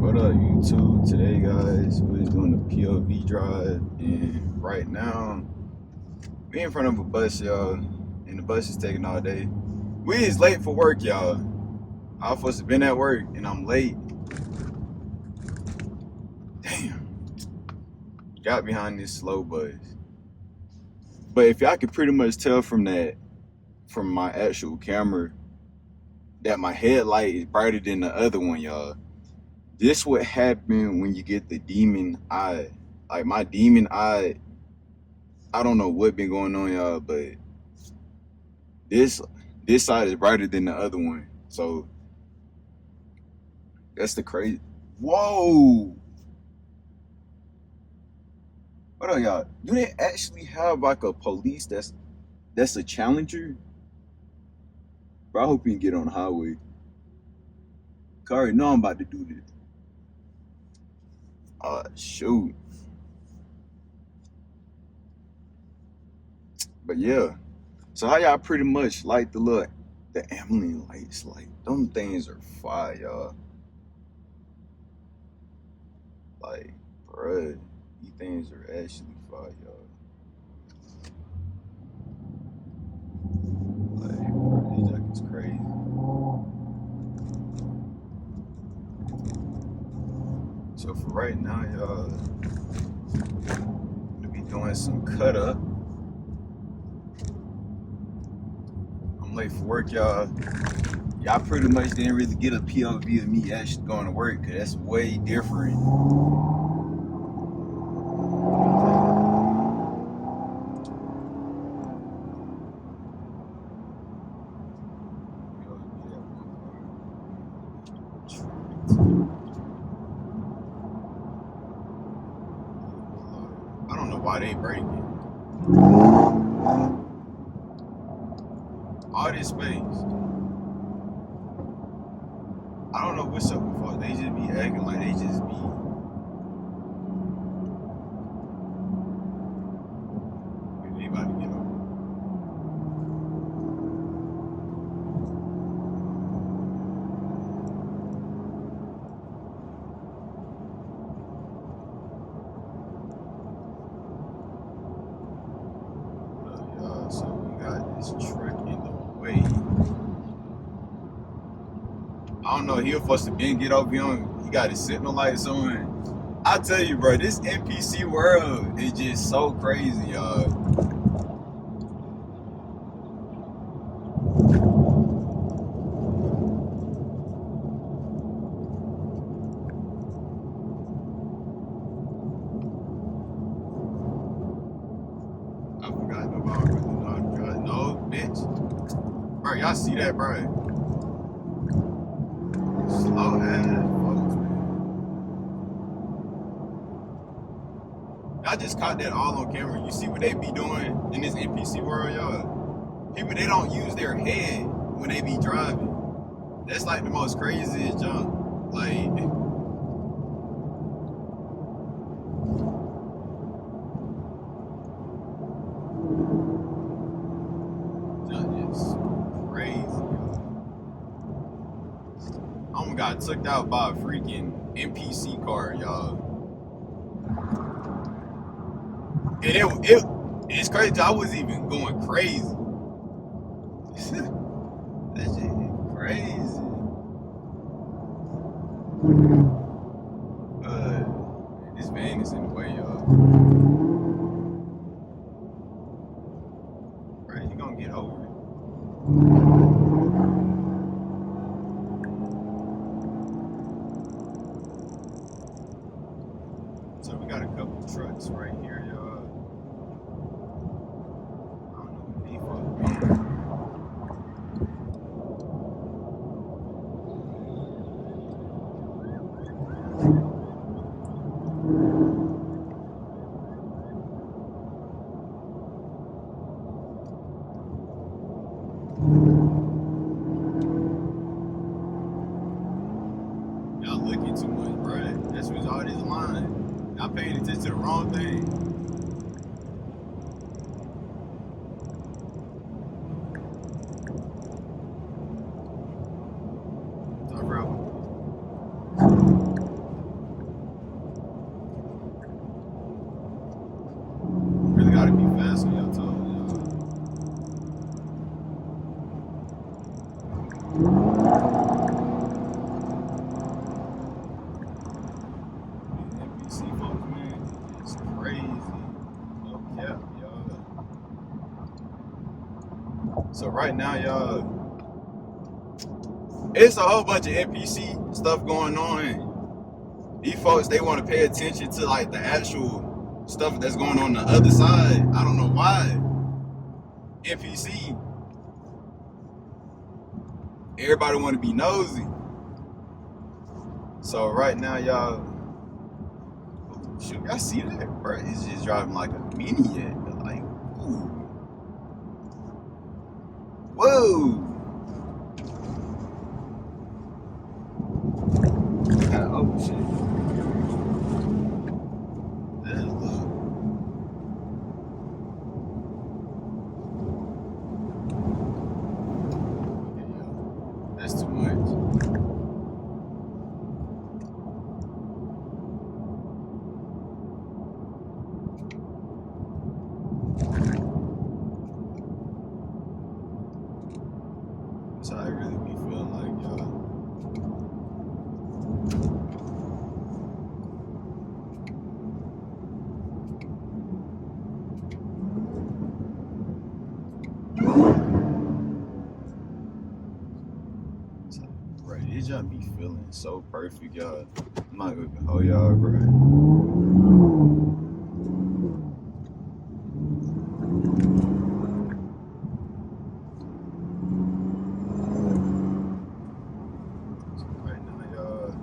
What up, YouTube? Today, guys, we're just doing a POV drive, and right now, we in front of a bus, y'all, and the bus is taking all day. We is late for work, y'all. I was supposed to been at work, and I'm late. Damn. Got behind this slow bus. But if y'all could pretty much tell from my actual camera, that my headlight is brighter than the other one, y'all. This would happen when you get the demon eye. Like my demon eye, I don't know what been going on, y'all, but this side is brighter than the other one. So that's the crazy. Whoa! What up, y'all? Do they actually have like a police that's a challenger? Bro, I hope you can get on the highway. I already know I'm about to do this. Shoot. But yeah. So how y'all pretty much like the ambulance lights? Like them things are fire, y'all. Like, bruh, these things are actually fire, y'all. Like, bro, this jacket's crazy. So for right now, y'all, I'm gonna be doing some cut up. I'm late for work, y'all. Y'all pretty much didn't really get a POV of me actually going to work, cause that's way different. I don't know why they breaking. All this space. I don't know what's up with folks. They just be acting like they just be. They about to get over. So we got this truck in the way. I don't know, he was supposed to get over here. He got his signal lights on. I tell you, bro, this NPC world is just so crazy, y'all. I forgot about it. No, bitch. Bro, y'all see that, bro? Slow ass folks, man. I just caught that all on camera. You see what they be doing in this NPC world, y'all? People, they don't use their head when they be driving. That's like the most craziest junk. Like, junk is crazy. I almost got took out by a freaking NPC car, y'all. And it's crazy. I wasn't even going crazy. That shit is crazy. This van is in the way, y'all. Right, you gonna get over it. So we got a couple trucks right here, y'all. I don't know what they fuck mean. Y'all looking too much, bro. That's what's all this line. Y'all paying attention to the wrong thing. Talk about So right now, y'all, it's a whole bunch of NPC stuff going on. These folks, they want to pay attention to like the actual stuff that's going on the other side. I don't know why. NPC, everybody want to be nosy. So right now, y'all, shoot, y'all see that, bro? It's just driving like a mini yet. Like, ooh. Whoa. Oh shit. Look. Yeah, that's too much. That's how I really be feeling like, y'all. Right, it just be feeling so perfect, y'all. I'm not gonna hold y'all, bro. So right now, y'all,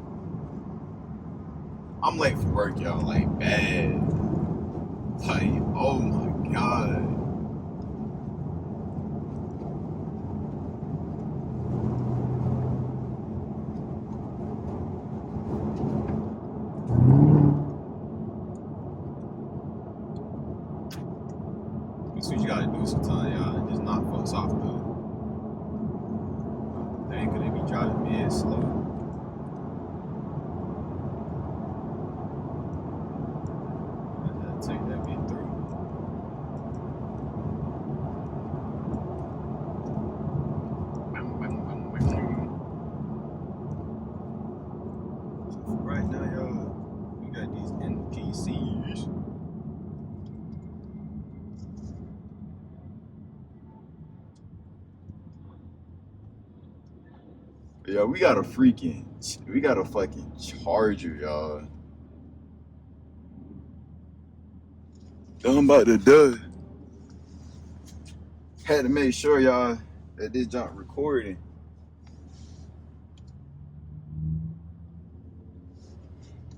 I'm late for work, y'all, like bad. Like, oh my god. That's what you gotta do sometimes, y'all. Just knock folks off the thing, cause they be driving mid slow. Take that bit through. So for right now, y'all, we got these NPCs. Yeah, we got a fucking Charger, y'all. I'm about to do. Had to make sure, y'all, that this junk recording.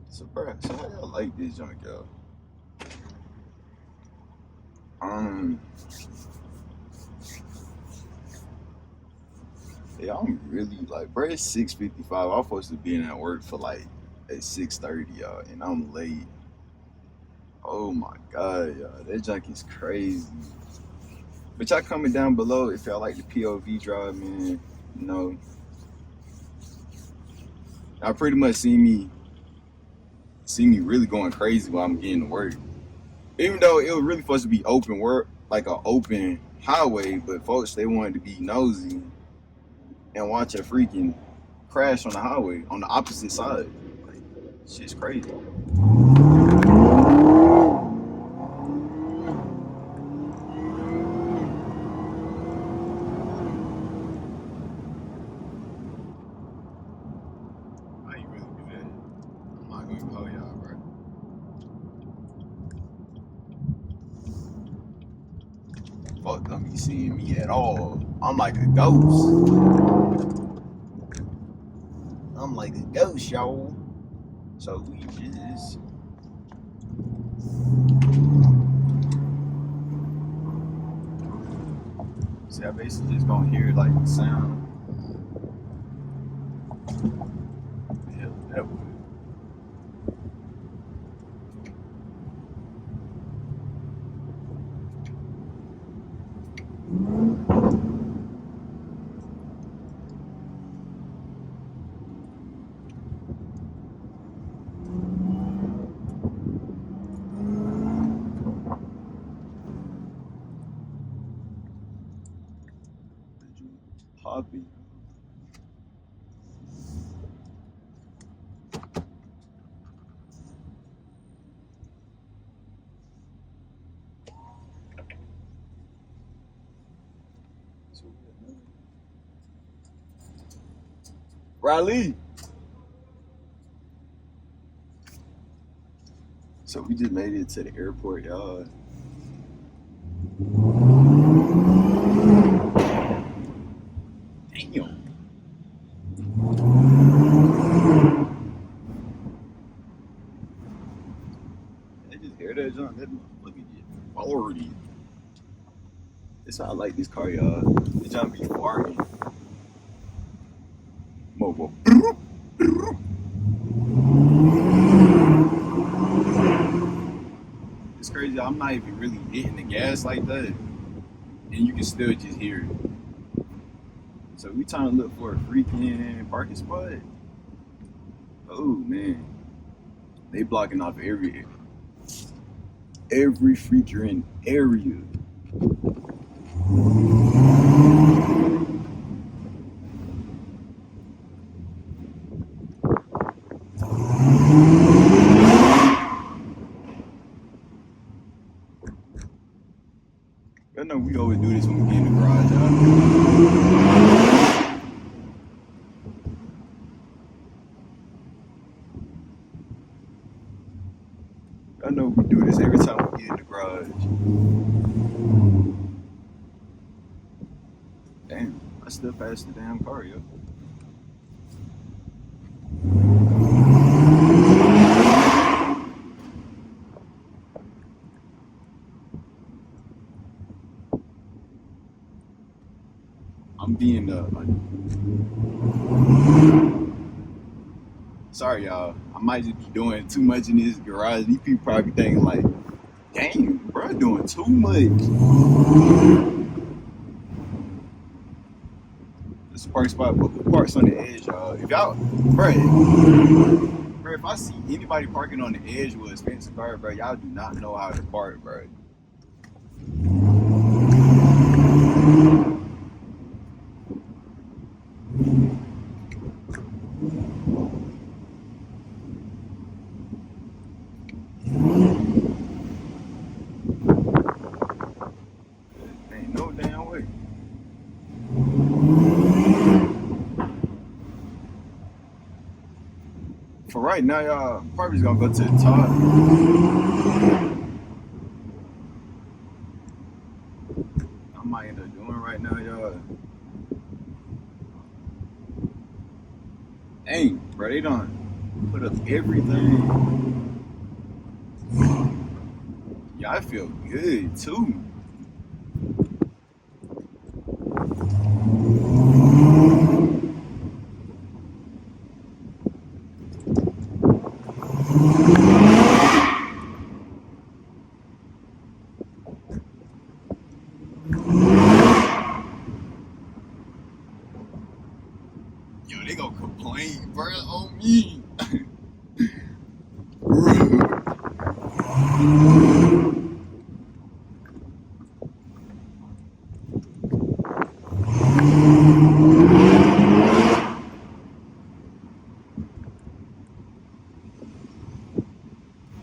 So, bro, so how y'all like this junk, y'all? Yeah, I'm really like, bro, it's 6:55. I'm supposed to be in at work for like at 6:30, y'all, and I'm late. Oh my god, y'all, that junk is crazy. But y'all comment down below if y'all like the POV drive, man. You know, y'all pretty much see me really going crazy while I'm getting to work. Even though it was really supposed to be open work, like an open highway, but folks, they wanted to be nosy and watch a freaking crash on the highway on the opposite side. Like, shit's crazy. How you really do that? I'm not gonna call y'all, bro. Fuck don't be seeing me at all. I'm like a ghost. I'm like a ghost, y'all. So we just see, I basically just gonna hear like the sound. What the hell that was? Poppy. Riley. So we just made it to the airport, y'all. Damn. I just hear that jump. That motherfucker get 40. That's why I like this car, y'all. The jump be farting. Mobile. It's crazy. I'm not even really hitting the gas like that, and you can still just hear it. So we trying to look for a freaking parking spot. Oh man, they blocking off every freaking area. I know we always do this when we get in the garage, y'all. I know we do this every time we get in the garage. Damn, I still passed the damn car, yo. I'm being sorry, y'all. I might just be doing too much in this garage. These people probably thinking like, "Damn, bro, doing too much." This park spot, but the park's on the edge, y'all. If y'all, bro, if I see anybody parking on the edge with a expensive car, bro, y'all do not know how to park, bro. Ain't no damn way. For right now, y'all, probably just gonna go to the top. I might end up doing right now, y'all. Dang, bro, they done put up everything. Yeah, I feel good too. Yo, they gonna complain, bro, on me.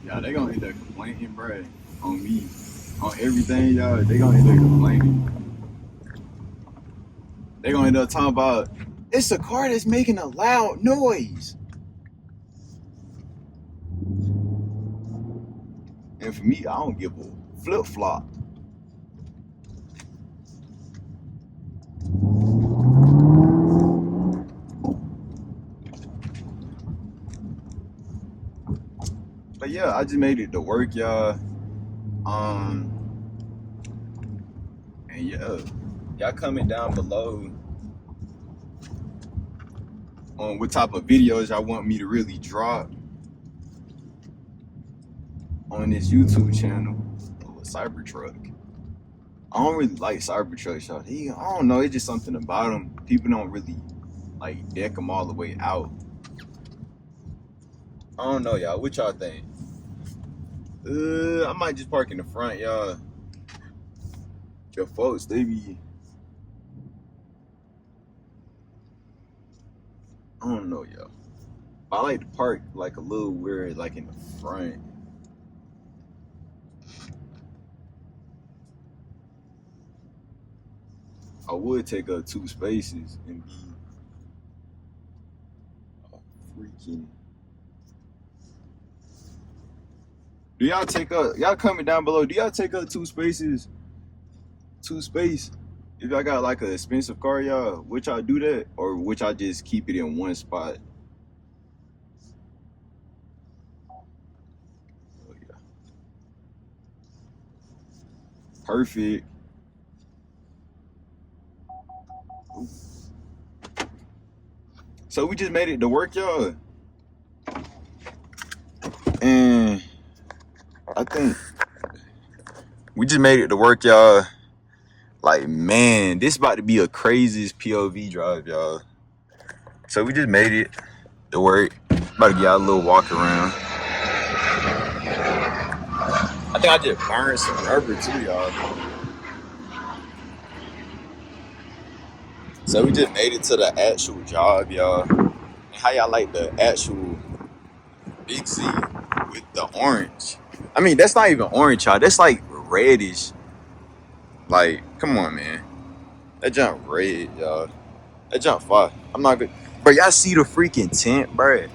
Yeah, they gonna end up complaining, bro, on me. On everything, y'all, they gonna end up complaining. They gonna end up talking about, it's a car that's making a loud noise. And for me, I don't give a flip flop. But yeah, I just made it to work, y'all. And yeah, y'all comment down below on what type of videos y'all want me to really drop on this YouTube channel. Oh, a Cybertruck. I don't really like Cybertrucks, y'all. I don't know, it's just something about them. People don't really like deck them all the way out. I don't know, y'all. What y'all think? I might just park in the front, y'all. Your folks, they be, I don't know, y'all. I like to park like a little weird, like in the front. I would take up 2 spaces and be freaking. Do y'all take up? Y'all comment down below. Do y'all take up 2 spaces? 2 space? If y'all got like an expensive car, y'all, would y'all do that, or would y'all just keep it in one spot? Oh yeah, perfect. Ooh. So we just made it to work, y'all, and I think we just made it to work, y'all. Like, man, this about to be a craziest POV drive, y'all. So we just made it to work. About to get y'all a little walk around. I think I just burned some rubber too, y'all. So we just made it to the actual job, y'all. And how y'all like the actual Big Z with the orange? I mean, that's not even orange, y'all. That's like reddish. Like, come on, man. That junk red, y'all. That junk fire. I'm not good. But y'all see the freaking tent, bro?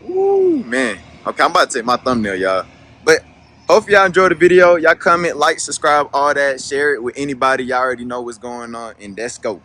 Woo, man. Okay, I'm about to take my thumbnail, y'all. But hope y'all enjoyed the video. Y'all comment, like, subscribe, all that. Share it with anybody. Y'all already know what's going on. And let's go.